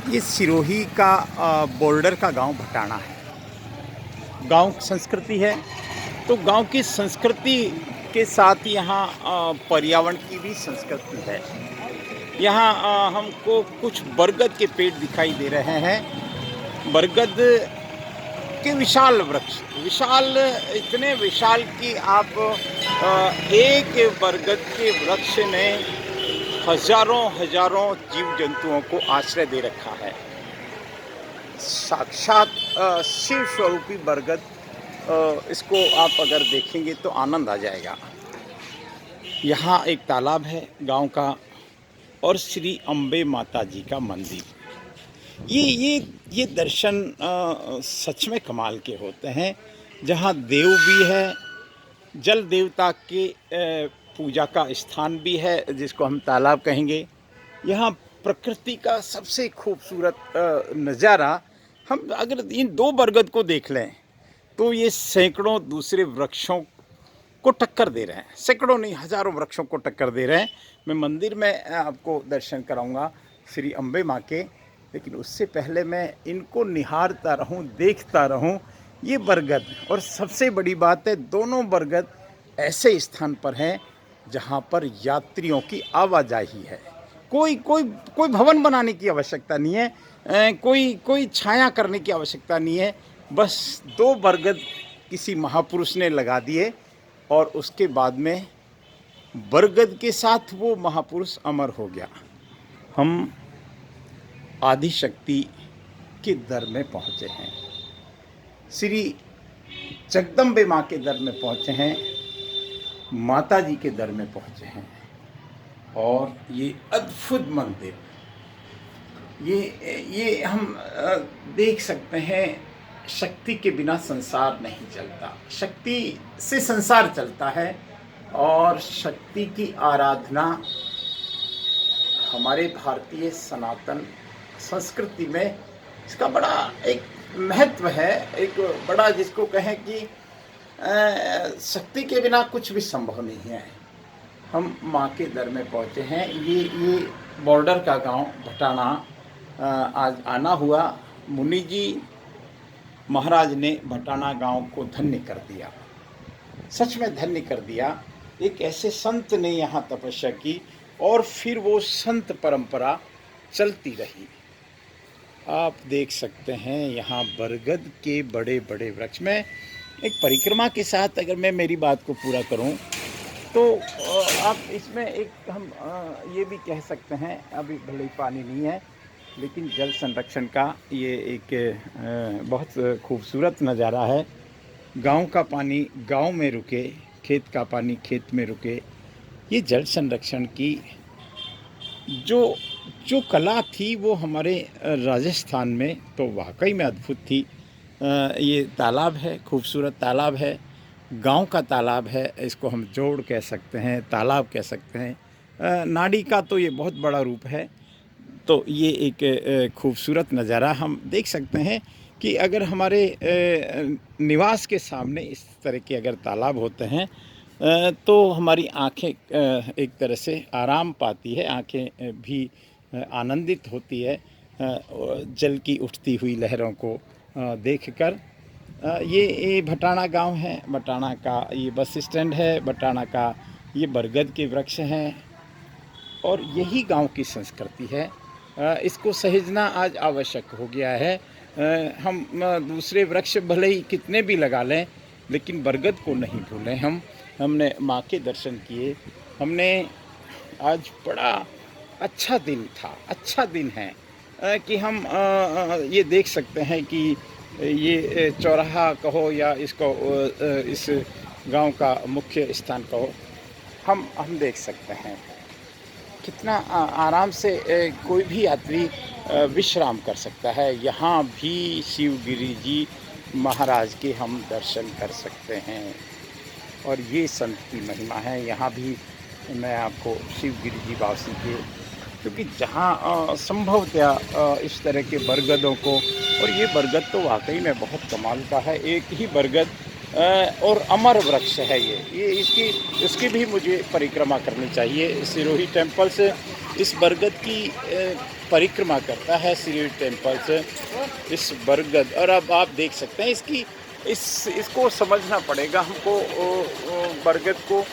ये सिरोही का बॉर्डर का गांव भटाना है। गांव संस्कृति है, तो गांव की संस्कृति के साथ यहाँ पर्यावरण की भी संस्कृति है। यहाँ हमको कुछ बरगद के पेड़ दिखाई दे रहे हैं। बरगद के विशाल वृक्ष, विशाल, इतने विशाल कि आप एक बरगद के वृक्ष ने हजारों हजारों जीव जंतुओं को आश्रय दे रखा है। साक्षात शिव स्वरूपी बरगद, इसको आप अगर देखेंगे तो आनंद आ जाएगा। यहाँ एक तालाब है गांव का, और श्री अम्बे माता जी का मंदिर। ये दर्शन सच में कमाल के होते हैं, जहाँ देव भी है, जल देवता के पूजा का स्थान भी है, जिसको हम तालाब कहेंगे। यहाँ प्रकृति का सबसे खूबसूरत नज़ारा, हम अगर इन दो बरगद को देख लें तो ये सैकड़ों दूसरे वृक्षों को टक्कर दे रहे हैं। सैकड़ों नहीं, हजारों वृक्षों को टक्कर दे रहे हैं। मैं मंदिर में आपको दर्शन कराऊंगा श्री अम्बे माँ के, लेकिन उससे पहले मैं इनको निहारता रहूं, देखता रहूं। ये बरगद, और सबसे बड़ी बात है, दोनों बरगद ऐसे स्थान पर हैं जहां पर यात्रियों की आवाजाही है। कोई कोई कोई भवन बनाने की आवश्यकता नहीं है, कोई छाया करने की आवश्यकता नहीं है। बस दो बरगद किसी महापुरुष ने लगा दिए, और उसके बाद में बरगद के साथ वो महापुरुष अमर हो गया। हम आदिशक्ति के दर में पहुँचे हैं, श्री जगदम्बे माँ के दर में पहुँचे हैं, माता जी के दर में पहुँचे हैं। और ये अद्भुत मंदिर, ये हम देख सकते हैं। शक्ति के बिना संसार नहीं चलता, शक्ति से संसार चलता है। और शक्ति की आराधना हमारे भारतीय सनातन संस्कृति में इसका बड़ा एक महत्व है, एक बड़ा, जिसको कहें कि शक्ति के बिना कुछ भी संभव नहीं है। हम माँ के दर में पहुँचे हैं। ये बॉर्डर का गांव भटाना आज आना हुआ। मुनि जी महाराज ने भटाना गांव को धन्य कर दिया, सच में धन्य कर दिया। एक ऐसे संत ने यहाँ तपस्या की, और फिर वो संत परंपरा चलती रही। आप देख सकते हैं यहाँ बरगद के बड़े बड़े वृक्ष में एक परिक्रमा के साथ, अगर मैं मेरी बात को पूरा करूं तो आप इसमें एक हम ये भी कह सकते हैं, अभी भले ही पानी नहीं है, लेकिन जल संरक्षण का ये एक बहुत खूबसूरत नज़ारा है। गांव का पानी गांव में रुके, खेत का पानी खेत में रुके। ये जल संरक्षण की जो कला थी वो हमारे राजस्थान में तो वाकई में अद्भुत थी। ये तालाब है, खूबसूरत तालाब है, गांव का तालाब है, इसको हम जोड़ कह सकते हैं, तालाब कह सकते हैं। नाड़ी का तो ये बहुत बड़ा रूप है। तो ये एक खूबसूरत नज़ारा हम देख सकते हैं कि अगर हमारे निवास के सामने इस तरह के अगर तालाब होते हैं तो हमारी आँखें एक तरह से आराम पाती है, आँखें भी आनंदित होती है जल की उठती हुई लहरों को देखकर। ये भटाना गांव है, भटाना का ये बस स्टैंड है, भटाना का ये बरगद के वृक्ष हैं, और यही गांव की संस्कृति है। इसको सहेजना आज आवश्यक हो गया है। हम दूसरे वृक्ष भले ही कितने भी लगा लें, लेकिन बरगद को नहीं भूलें। हमने माँ के दर्शन किए। हमने आज बड़ा अच्छा दिन था, अच्छा दिन है कि हम ये देख सकते हैं कि ये चौराहा कहो या इसको इस गांव का मुख्य स्थान कहो, हम देख सकते हैं कितना आराम से कोई भी यात्री विश्राम कर सकता है। यहाँ भी शिवगिरी जी महाराज के हम दर्शन कर सकते हैं, और ये संत की महिमा है। यहाँ भी मैं आपको शिवगिरी जी वासी के, क्योंकि जहाँ संभवतया इस तरह के बरगदों को, और ये बरगद तो वाकई में बहुत कमाल का है, एक ही बरगद और अमर वृक्ष है ये इसकी भी मुझे परिक्रमा करनी चाहिए। सिरोही टेम्पल से इस बरगद की परिक्रमा करता है श्री टेम्पल से इस बरगद। और अब आप देख सकते हैं इसको समझना पड़ेगा हमको, बरगद को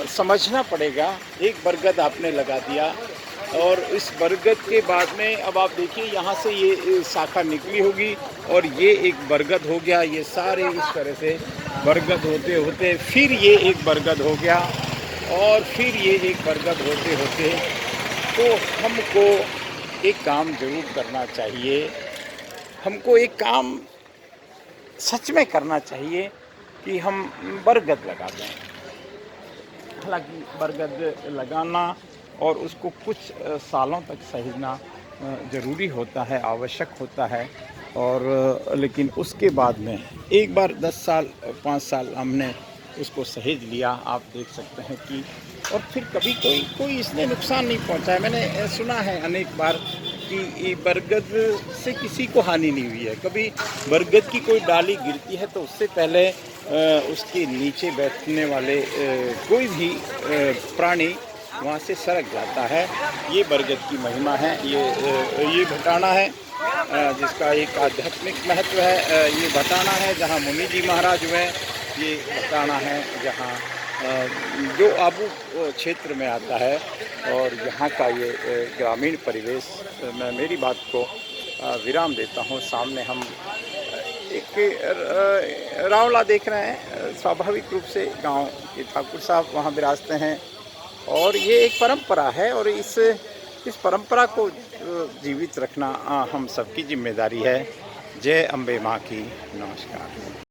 समझना पड़ेगा। एक बरगद आपने लगा दिया और इस बरगद के बाद में अब आप देखिए यहाँ से ये शाखा निकली होगी और ये एक बरगद हो गया। ये सारे इस तरह से बरगद होते होते फिर ये एक बरगद हो गया और फिर ये एक बरगद होते होते, तो हमको एक काम ज़रूर करना चाहिए। हमको एक काम सच में करना चाहिए कि हम बरगद लगा दें। हालांकि बरगद लगाना और उसको कुछ सालों तक सहेजना ज़रूरी होता है, आवश्यक होता है। और लेकिन उसके बाद में एक बार 10 साल 5 साल हमने उसको सहेज लिया, आप देख सकते हैं कि और फिर कभी कोई इसने नुकसान नहीं पहुंचा है। मैंने सुना है अनेक बार कि बरगद से किसी को हानि नहीं हुई है। कभी बरगद की कोई डाली गिरती है तो उससे पहले उसके नीचे बैठने वाले कोई भी प्राणी वहाँ से सरक जाता है। ये बरगद की महिमा है। ये भटाना है जिसका एक आध्यात्मिक महत्व है। ये भटाना है जहाँ मुनि जी महाराज हुए। ये भटाना है जहाँ जो आबू क्षेत्र में आता है और यहाँ का ये ग्रामीण परिवेश। मैं मेरी बात को विराम देता हूँ। सामने हम एक रावला देख रहे हैं। स्वाभाविक रूप से गांव के ठाकुर साहब वहाँ विराजते हैं और ये एक परंपरा है और इस परंपरा को जीवित रखना हम सबकी जिम्मेदारी है। जय अम्बे माँ की। नमस्कार।